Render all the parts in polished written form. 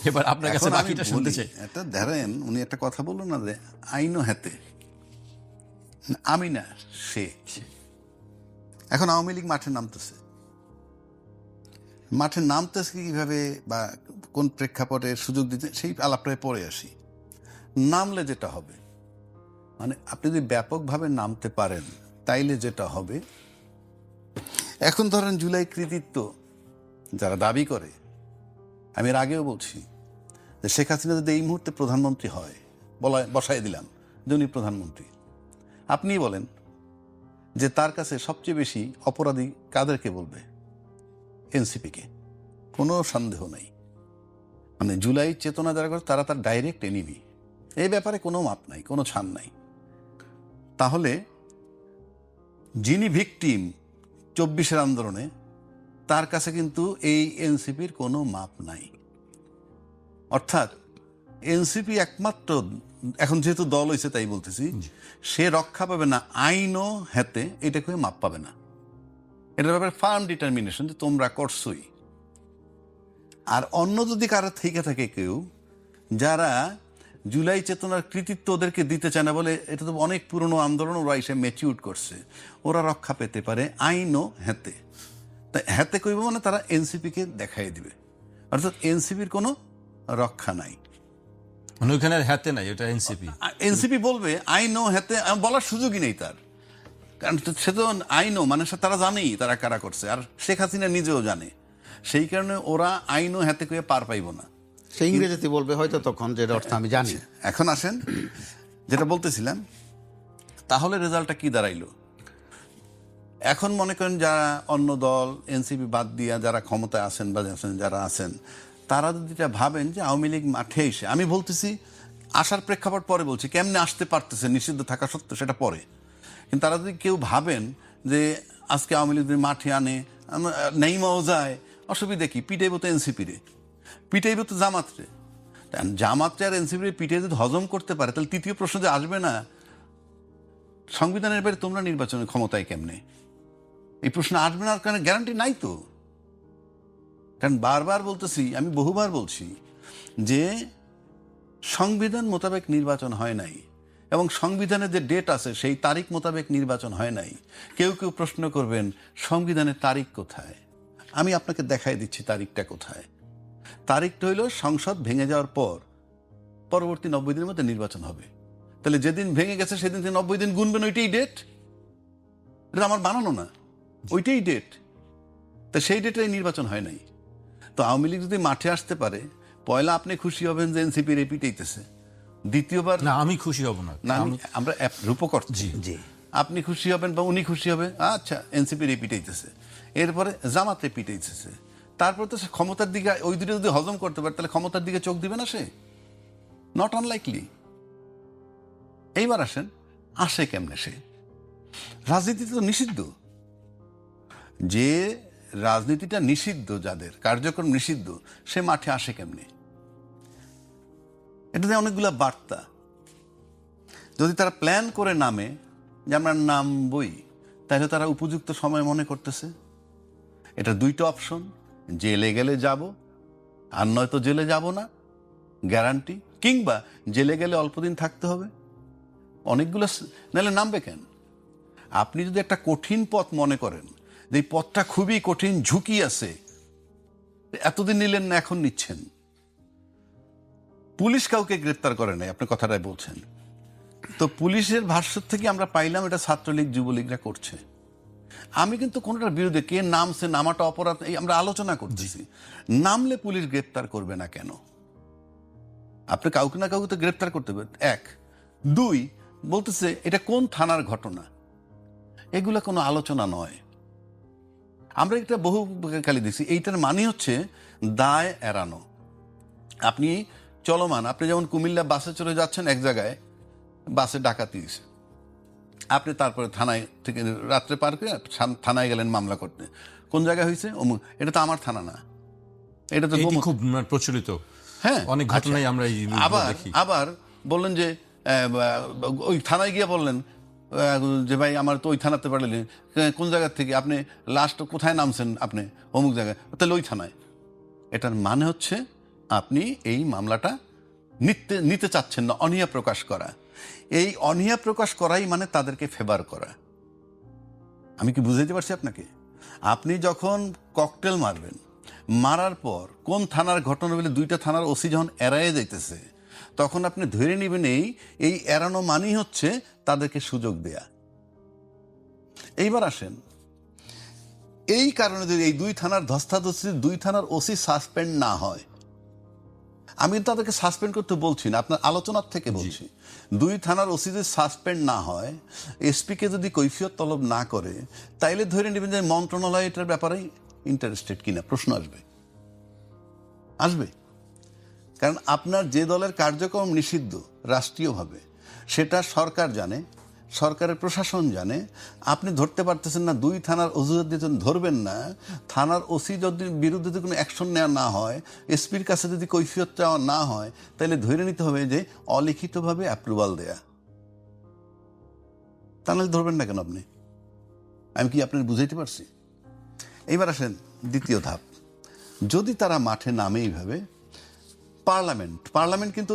এবার আপনার কাছে এখন আমি বাকিটা শুনতে বলি, চাই। এটা ধরেন উনি একটা কথা বললো না যে আইনও হাতে, আমি না সে। এখন আওয়ামী লীগ মাঠে নামতেছে, মাঠে নামতেছে কিভাবে বা কোন প্রেক্ষাপটে সুযোগ দিতে, সেই আলাপটায় পরে আসি। নামলে যেটা হবে, মানে আপনি যদি ব্যাপকভাবে নামতে পারেন তাইলে যেটা হবে, এখন ধরেন জুলাই কৃতিত্ব যারা দাবি করে, আমি এর আগেও বলছি যে শেখ হাসিনা যদি এই মুহূর্তে প্রধানমন্ত্রী হয়, বসাই দিলাম যে উনি প্রধানমন্ত্রী, আপনিই বলেন যে তার কাছে সবচেয়ে বেশি অপরাধী কাদেরকে বলবে? এনসিপিকে, কোনো সন্দেহ নাই। মানে জুলাই চেতনা যারা করে তারা তার ডাইরেক্ট এনিমি, এই ব্যাপারে কোনো মাপ নাই, কোনো ছাড় নাই। তাহলে যিনি ভিকটিম 24-এর আন্দোলনে, তার কাছে কিন্তু এই এনসিপির কোনো মাপ নাই। অর্থাৎ এনসিপি একমাত্র, এখন যেহেতু দল হয়েছে তাই বলতেছি, সে রক্ষা পাবে না আইনও হাতে, এটাকে মাপ পাবে না। এটার ব্যাপারে ফার্ম ডিটারমিনেশন যে তোমরা করছই। আর অন্য যদি কারো থেকে থাকে কেউ যারা জুলাই চেতনার কৃতিত্ব ওদেরকে দিতে চায় না, বলে এটা তো অনেক পুরনো আন্দোলন, ওরা এসে ম্যাচিউর করছে, ওরা রক্ষা পেতে পারে আইনও হাতে। তাই হাতে কইব মানে তারা এনসিপিকে দেখাই দিবে, অর্থাৎ এনসিপির কোনো রক্ষা নাই। মানে ওইখানে আর হাতে নাই, ওটা এনসিপি। এনসিপি বলবে আইনও হাতে, বলার সুযোগই নেই তার, কারণ সে তো আইনও মানে তারা জানেই তারা কারা করছে, আর শেখ হাসিনা নিজেও জানে। সেই কারণে ওরা আইনও হাতে কয়ে পার পাইব না। সে ইংরেজিতে বলবে হয়তো তখন, যেটা অর্থ আমি জানি। এখন আসেন যেটা বলতেছিলাম, তাহলে রেজাল্টটা কি দাঁড়াইলো? এখন মনে করেন যারা অন্য দল এনসিপি বাদ দিয়া যারা ক্ষমতায় আছেন বা যারা আছেন, তারা যদি এটা ভাবেন যে আওয়ামী লীগ মাঠে এসে, আমি বলতেছি আসার প্রেক্ষাপট পরে বলছি, কেমনে আসতে পারতেছে নিষিদ্ধ থাকা সত্ত্বেও সেটা পরে, কিন্তু তারা যদি কেউ ভাবেন যে আজকে আওয়ামী লীগ যদি মাঠে আনে, নেইমাও যায়, অসুবিধা কি? পিটাইব তো এনসিপি রে, পিটাইব তো জামাত রে। জামাতরে আর এনসিপি রে পিটাই যদি হজম করতে পারে, তাহলে তৃতীয় প্রশ্ন যে আসবে না, সংবিধানের বাইরে তোমরা নির্বাচনের ক্ষমতায় কেমনে? এই প্রশ্ন আসবে না, কারণ গ্যারান্টি নাই তো। কারণ বারবার বলতেছি, আমি বহুবার বলছি যে সংবিধান মোতাবেক নির্বাচন হয় নাই, এবং সংবিধানে যে ডেট আছে সেই তারিখ মোতাবেক নির্বাচন হয় নাই। কেউ কেউ প্রশ্ন করবেন সংবিধানের তারিখ কোথায়? আমি আপনাকে দেখাই দিচ্ছি তারিখটা কোথায়। তারিখটা হইল সংসদ ভেঙে যাওয়ার পর পরবর্তী 90 দিনের মধ্যে নির্বাচন হবে। তাহলে যেদিন ভেঙে গেছে সেদিন থেকে 90 দিন গুনবেন, ওইটাই ডেট। এটা আমার বানানো না, ওইটাই ডেট। তা সেই ডেটে নির্বাচন হয় নাই। তো আওয়ামী লীগ যদি মাঠে আসতে পারে, পয়লা আপনি খুশি হবেন যে এনসিপি রিপিটেইতেছে, দ্বিতীয়বার না, আমি খুশি হব না। না, আমরা রূপকর্তা, জি, আপনি খুশি হবেন বা উনি খুশি হবে, আচ্ছা এনসিপি রিপিটেইতেছে, এরপরে জামাত রিপিটেইতেছে, তারপরে তো সে ক্ষমতার দিকে, ওই দুটো যদি হজম করতে পারে তাহলে ক্ষমতার দিকে চোখ দিবে না সে? Not unlikely. এইবার আসেন, আসে কেমনে সে? রাজনীতি তো নিষিদ্ধ। যে রাজনীতিটা নিষিদ্ধ, যাদের কার্যক্রম নিষিদ্ধ, সে মাঠে আসে কেমনে? এটাতে অনেকগুলা বার্তা। যদি তারা প্ল্যান করে নামে যে আমরা নামবই, তাহলে তারা উপযুক্ত সময় মনে করতেছে। এটা দুইটা অপশন, জেলে গেলে যাব, আর নয়তো জেলে যাব না গ্যারান্টি, কিংবা জেলে গেলে অল্প দিন থাকতে হবে। অনেকগুলো, নাহলে নামবে কেন? আপনি যদি একটা কঠিন পথ মনে করেন যে এই পথটা খুবই কঠিন, ঝুঁকি আছে, এতদিন নিলেন না, এখন নিচ্ছেন। পুলিশ কাউকে গ্রেপ্তার করে নাই, আপনি কথাটাই বলছেন। তো পুলিশের ভাষ্য থেকে আমরা পাইলাম এটা ছাত্রলীগ যুবলীগরা করছে। আমি কিন্তু কোনটার বিরুদ্ধে, কে নামছে, নামাটা অপরাধ, এই আমরা আলোচনা করতেছি। নামলে পুলিশ গ্রেপ্তার করবে না কেন? আপনি কাউকে না কাউকে তো গ্রেপ্তার করতে হবে, এক। দুই, বলতেছে এটা কোন থানার ঘটনা, এগুলা কোনো আলোচনা নয়। আমরা এটা বহু খালি দিচ্ছি। এইটার মানে হচ্ছে দায় এড়ানো। আপনি চলমান, আপনি যেমন কুমিল্লা বাসে চলে যাচ্ছেন, এক জায়গায় বাসে ডাকাতি দিয়েছে, আপনি তারপরে থানায় থেকে রাত্রে পার করে থানায় গেলেন মামলা করতে। কোন জায়গায় হয়েছে? অমুক। এটা তো আমার থানা না, এটা তো এটি খুব প্রচলিত। হ্যাঁ, অনেক ঘটনাই আমরা এই দেখি। আবার বললেন যে ওই থানায় গিয়ে বললেন যে ভাই আমার তো ওই থানাতে পাঠালেন, কোন জায়গা থেকে আপনি লাস্ট কোথায় নামছেন? আপনি অমুক জায়গায়, তাহলে ওই থানায়। এটার মানে হচ্ছে আপনি এই মামলাটা নিতে চাচ্ছেন না, অনীহা প্রকাশ করা। এই অনীহা প্রকাশ করাই মানে তাদেরকে ফেভার করা। আমি কি বুঝাইতে পারছি আপনাকে? আপনি যখন ককটেল মারবেন, মারার পর কোন থানার ঘটনা বলে 2টা থানার ওসি যখন এড়াইয়ে যাইতেছে, তখন আপনি ধরে নেবেন এই এড়ানো মানেই হচ্ছে তাদেরকে সুযোগ দেয়া। এইবার আসেন, এই কারণে যদি এই 2 থানার ধস্তাধস্তি 2 থানার ওসি সাসপেন্ড না হয়, আমি তাদেরকে সাসপেন্ড করতে বলছি না, আপনার আলোচনার থেকে বলছি, 2 থানার ওসি যদি সাসপেন্ড না হয়, এসপিকে যদি কৈফিয়ত তলব না করে, তাইলে ধরে নেবেন যে মন্ত্রণালয় এটার ব্যাপারে ইন্টারেস্টেড কিনা, প্রশ্ন আসবে। কারণ আপনার যে দলের কার্যক্রম নিষিদ্ধ রাষ্ট্রীয়ভাবে, সেটা সরকার জানে, সরকারের প্রশাসন জানে। আপনি ধরতে পারতেছেন না, 2 থানার অজুহাত দিয়ে ধরবেন না, থানার ওসি যদি বিরুদ্ধে যদি কোনো অ্যাকশন নেওয়া না হয়, এসপির কাছে যদি কৈফিয়ত চাওয়া না হয়, তাহলে ধরে নিতে হবে যে অলিখিতভাবে অ্যাপ্রুভাল দেয়া। তাহলে ধরবেন না কেন আপনি? আমি কি আপনার বুঝাইতে পারছি? এইবার আসেন দ্বিতীয় ধাপ। যদি তারা মাঠে নামে এইভাবে, পার্লামেন্ট কিন্তু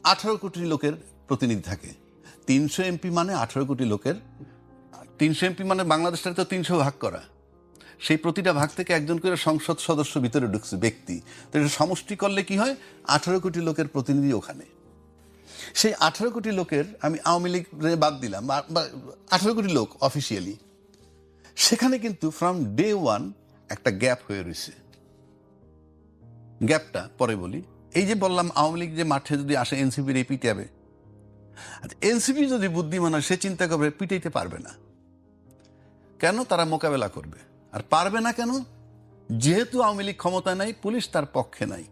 18 কোটি লোকের প্রতিনিধি থাকে। 300 এমপি মানে 18 কোটি লোকের, 300 এমপি মানে বাংলাদেশটাকে তো 300 ভাগ করা, সেই প্রতিটা ভাগ থেকে একজন করে সংসদ সদস্য ভিতরে ঢুকছে ব্যক্তি, তো এটা সমষ্টি করলে কি হয়, 18 কোটি লোকের প্রতিনিধি ওখানে। সেই 18 কোটি লোকের, আমি আওয়ামী লীগ বাদ দিলাম, 18 কোটি লোক অফিসিয়ালি, সেখানে কিন্তু ফ্রম ডে 1 একটা গ্যাপ হয়ে রয়েছে। গ্যাপটা পরে বলি। এই যে বললাম আওয়ামী লীগ যে মাঠে যদি আসে এনসিপির এই পিটাবে, এনসিপি যদি বুদ্ধিমান হয়, সে চিন্তা করবে পিটাইতে পারবে না কেন, তারা মোকাবেলা করবে। আর পারবে না কেন? যেহেতু আওয়ামী লীগ ক্ষমতায় নাই, পুলিশ তার পক্ষে নাই,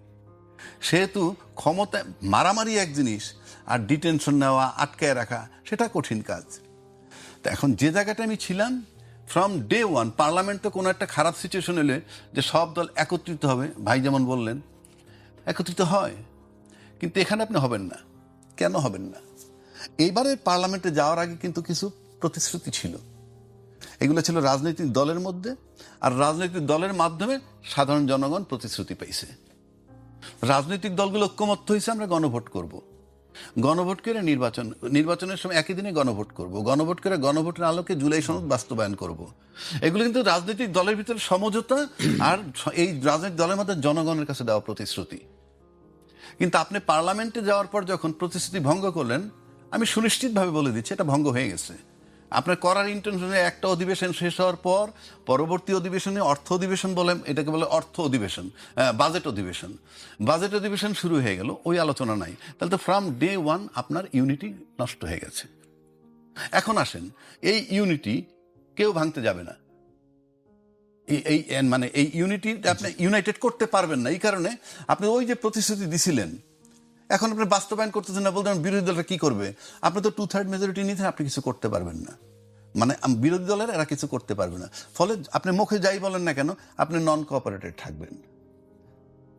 সেহেতু ক্ষমতায় মারামারি এক জিনিস, আর ডিটেনশন নেওয়া, আটকায় রাখা, সেটা কঠিন কাজ। তো এখন যে জায়গাটা আমি ছিলাম, ফ্রম ডে 1 পার্লামেন্টে কোনো একটা খারাপ সিচুয়েশন এলে যে সব দল একত্রিত হবে, ভাই যেমন বললেন, একত্রিত হয়, কিন্তু এখানে আপনি হবেন না। কেন হবেন না? এইবারে পার্লামেন্টে যাওয়ার আগে কিন্তু কিছু প্রতিশ্রুতি ছিল, এগুলো ছিল রাজনৈতিক দলের মধ্যে, আর রাজনৈতিক দলের মাধ্যমে সাধারণ জনগণ প্রতিশ্রুতি পাইছে। রাজনৈতিক দলগুলো ঐক্যমত্য হয়েছে, আমরা গণভোট করব, গণভোট করে নির্বাচনের সময় একই দিনে গণভোট করব, গণভোট করে গণভোটের আলোকে জুলাই সনদ বাস্তবায়ন করব। এগুলো কিন্তু রাজনৈতিক দলের ভিতরে সমঝোতা, আর এই রাজনৈতিক দলের মধ্যে জনগণের কাছে দেওয়া প্রতিশ্রুতি। কিন্তু আপনি পার্লামেন্টে যাওয়ার পর যখন প্রতিশ্রুতি ভঙ্গ করলেন, আমি সুনিশ্চিতভাবে বলে দিচ্ছি এটা ভঙ্গ হয়ে গেছে। আপনার করার ইন্টেনশনে একটা অধিবেশন শেষ হওয়ার পর পরবর্তী অধিবেশনে অর্থ অধিবেশন বলে, এটাকে বলে অর্থ অধিবেশন, বাজেট অধিবেশন শুরু হয়ে গেল, ওই আলোচনা নাই। তাহলে তো ফ্রম ডে 1 আপনার ইউনিটি নষ্ট হয়ে গেছে। এখন আসেন, এই ইউনিটি কেউ ভাঙতে যাবে না, এই ইউনিটি আপনি ইউনাইটেড করতে পারবেন না। এই কারণে আপনি ওই যে প্রতিশ্রুতি দিছিলেন, এখন আপনি বাস্তবায়ন করতেছেন না, বলতে বিরোধী দলরা কি করবে? আপনি তো 2/3 মেজরিটি নিতে আপনি কিছু করতে পারবেন না, বিরোধী দলের এরা কিছু করতে পারবে না। ফলে আপনি মুখে যাই বলেন না কেন, আপনি নন কোঅপারেটেড থাকবেন।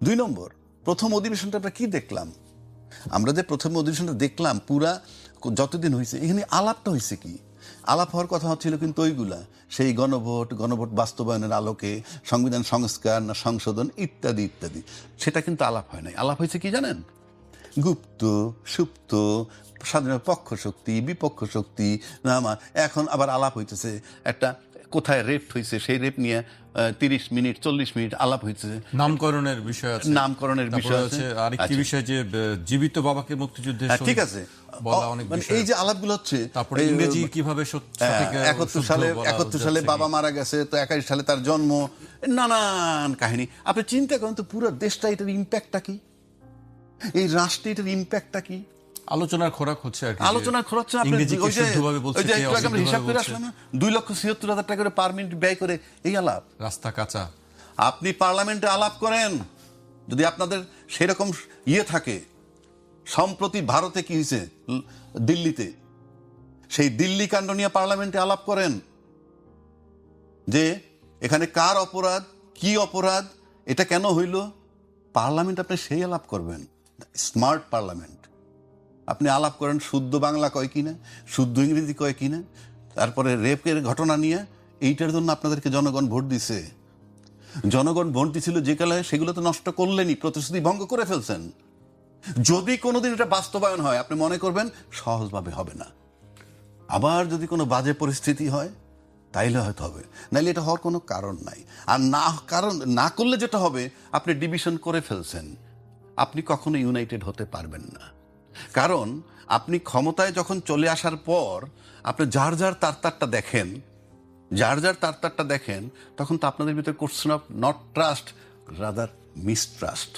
2 নম্বর, প্রথম অধিবেশনটা আমরা কি দেখলাম? আমরা যে প্রথম অধিবেশনটা দেখলাম, পুরা যতদিন হয়েছে, এখানে আলাপটা হয়েছে কি? আলাপ হওয়ার কথা হচ্ছিল কিন্তু ওইগুলা, সেই গণভোট বাস্তবায়নের আলোকে সংবিধান সংস্কার না সংশোধন ইত্যাদি ইত্যাদি, সেটা কিন্তু আলাপ হয় নাই। আলাপ হয়েছে কি জানেন? গুপ্ত সুপ্ত, স্বাধীন পক্ষ শক্তি, বিপক্ষ শক্তি। এখন আবার আলাপ হইতেছে একটা কোথায় রেপ হয়েছে, সেই রেপ নিয়ে 30 মিনিট 40 মিনিট আলাপ হয়েছে। নামকরণের বিষয় আছে, নামকরণের বিষয় আছে, আরেকটি বিষয় যে জীবিত বাবাকে মুক্তিযুদ্ধে ঠিক আছে, অনেক এই যে আলাপগুলো হচ্ছে, তারপরে ইংরেজি কিভাবে 71 সালে বাবা মারা গেছে, তো 81 সালে তার জন্ম, নানান কাহিনী। আপনি চিন্তা করেন তো, পুরো দেশটা, এটার ইম্প্যাক্টটা কি, এই রাষ্ট্রে এটার ইম্প্যাক্টটা কি? আলোচনার খোরাক হচ্ছে আর কি, আলোচনার খরচ। হিসাব করে আসলাম 2,76,000 টাকা করে পার মিনিট ব্যয় করে এই আলাপ, রাস্তা কাঁচা। আপনি পার্লামেন্টে আলাপ করেন, যদি আপনাদের সেরকম থাকে। সম্প্রতি ভারতে কি হয়েছে, দিল্লিতে, সেই দিল্লি কাণ্ড নিয়ে পার্লামেন্টে আলাপ করেন, যে এখানে কার অপরাধ, কি অপরাধ, এটা কেন হইল। পার্লামেন্ট আপনি সেই আলাপ করবেন, স্মার্ট পার্লামেন্ট। আপনি আলাপ করেন শুদ্ধ বাংলা কয় কিনা, শুদ্ধ ইংরেজি কয় কিনা, তারপরে রেপের ঘটনা নিয়ে, এইটার জন্য আপনাদেরকে জনগণ ভোট দিছে। জনগণ ভোট দিছিল যে কালে, সেগুলো তো নষ্ট করলেনই, প্রতিশ্রুতি ভঙ্গ করে ফেলছেন। যদি কোনোদিন এটা বাস্তবায়ন হয়, আপনি মনে করবেন সহজভাবে হবে না। আবার যদি কোনো বাজে পরিস্থিতি হয় তাইলে হয়তো হবে, নাইলে এটা হওয়ার কোনো কারণ নাই। আর না করলে যেটা হবে, আপনি ডিভিশন করে ফেলছেন, আপনি কখনো ইউনাইটেড হতে পারবেন না। কারণ আপনি ক্ষমতায় যখন চলে আসার পর আপনি যার যার তারটা দেখেন, তখন তো আপনাদের ভিতরে question of not trust, rather mistrust.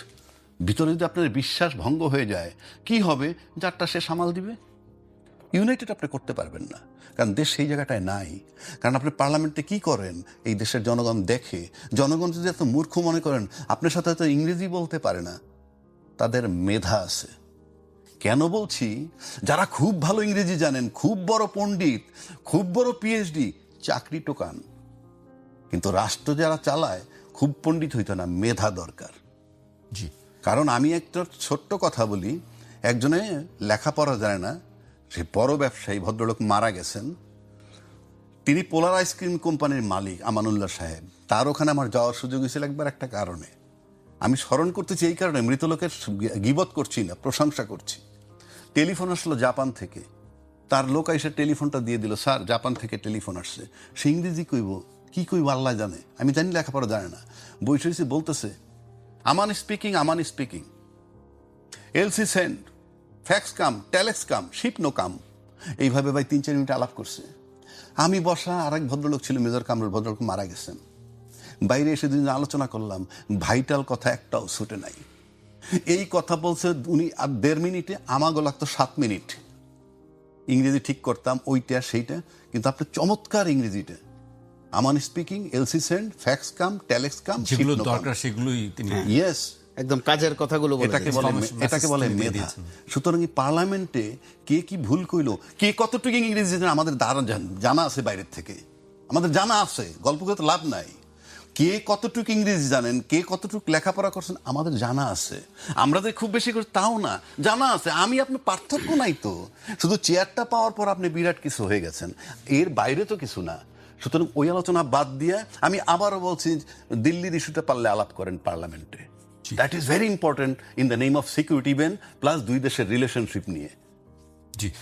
ভিতরে যদি আপনাদের বিশ্বাস ভঙ্গ হয়ে যায়, কি হবে? যারটা সে সামাল দিবে। ইউনাইটেড আপনি করতে পারবেন না, কারণ দেশ সেই জায়গাটায় নাই। কারণ আপনি পার্লামেন্টে কি করেন এই দেশের জনগণ দেখে। জনগণ যদি এত মূর্খ মনে করেন আপনার সাথে হয়তো ইংরেজি বলতে পারে না, তাদের মেধা আছে। কেন বলছি? যারা খুব ভালো ইংরেজি জানেন, খুব বড় পণ্ডিত, খুব বড় পিএইচডি, চাকরি টোকান, কিন্তু রাষ্ট্র যারা চালায় খুব পণ্ডিত হইতো না, মেধা দরকার। জি, কারণ আমি একটা ছোট্ট কথা বলি, একজনে লেখাপড়া জানে না, সে বড় ব্যবসায়ী, ভদ্রলোক মারা গেছেন। তিনি পোলার আইসক্রিম কোম্পানির মালিক, আমানুল্লাহ সাহেব। তার ওখানে আমার যাওয়ার সুযোগ হয়েছিল একবার একটা কারণে। আমি স্মরণ করতেছি এই কারণে, মৃত লোকের গীবত করছি না, প্রশংসা করছি। টেলিফোন আসলো জাপান থেকে, তার লোক এসে টেলিফোনটা দিয়ে দিল, স্যার জাপান থেকে টেলিফোন আসছে। সে ইংরেজি কইব, কি কইব আল্লাহ জানে, আমি জানি লেখাপড়া জানে না। বৈঠেছি বলতেছে, আমান স্পিকিং, এলসি সেন্ড, ফ্যাক্স কাম, টেলেক্স কাম, শিপ নো কাম। এইভাবে ভাই 3-4 মিনিট আলাপ করছে। আমি বসা, আরেক ভদ্রলোক ছিল মেজর কামরুল, ভদ্রলোক মারা গেছেন। বাইরে এসে দুদিন আলোচনা করলাম, ভাইটাল কথা একটাও ছুটে নাই। এই কথা বলছে উনি, আর 1.5 মিনিটে, আমাগো লাগতো 7 মিনিট। ইংরেজি ঠিক করতাম, ওইটা সেইটা, কিন্তু আপনার চমৎকার ইংরেজিটা। আমান স্পিকিং, এলসি সেন্ড, ফ্যাক্স কাম, টেলেক্স কাম, যেগুলো দরকার সেগুলোই তিনি ইয়েস, একদম কাজের কথাগুলো বলে এটাকে দিয়েছেন। বলে এটাকে বলে তিনি দিয়ে মেধা। দিয়েছেন। সুতরাং এই পার্লামেন্টে কে কি ভুল কইলো, কে কতটুকু ইংরেজি জানে, আমাদের জানা আছে বাইরের থেকে, আমাদের জানা আছে, গল্প করে তো লাভ নাই। কে কতটুকু ইংরেজি জানেন, কে কতটুকু লেখাপড়া করছেন, আমাদের জানা আছে। আমরা যে খুব বেশি করে তাও না, জানা আছে। আমি আপনার পার্থক্য নাই তো, শুধু চেয়ারটা পাওয়ার পর আপনি বিরাট কিছু হয়ে গেছেন, এর বাইরে তো কিছু না। সুতরাং ওই আলোচনা বাদ দিয়ে আমি আবারও বলছি, দিল্লির ইস্যুটা পারলে আলাপ করেন পার্লামেন্টে। That is very important in the name of security even, plus দুই দেশের রিলেশনশিপ নিয়ে। জি।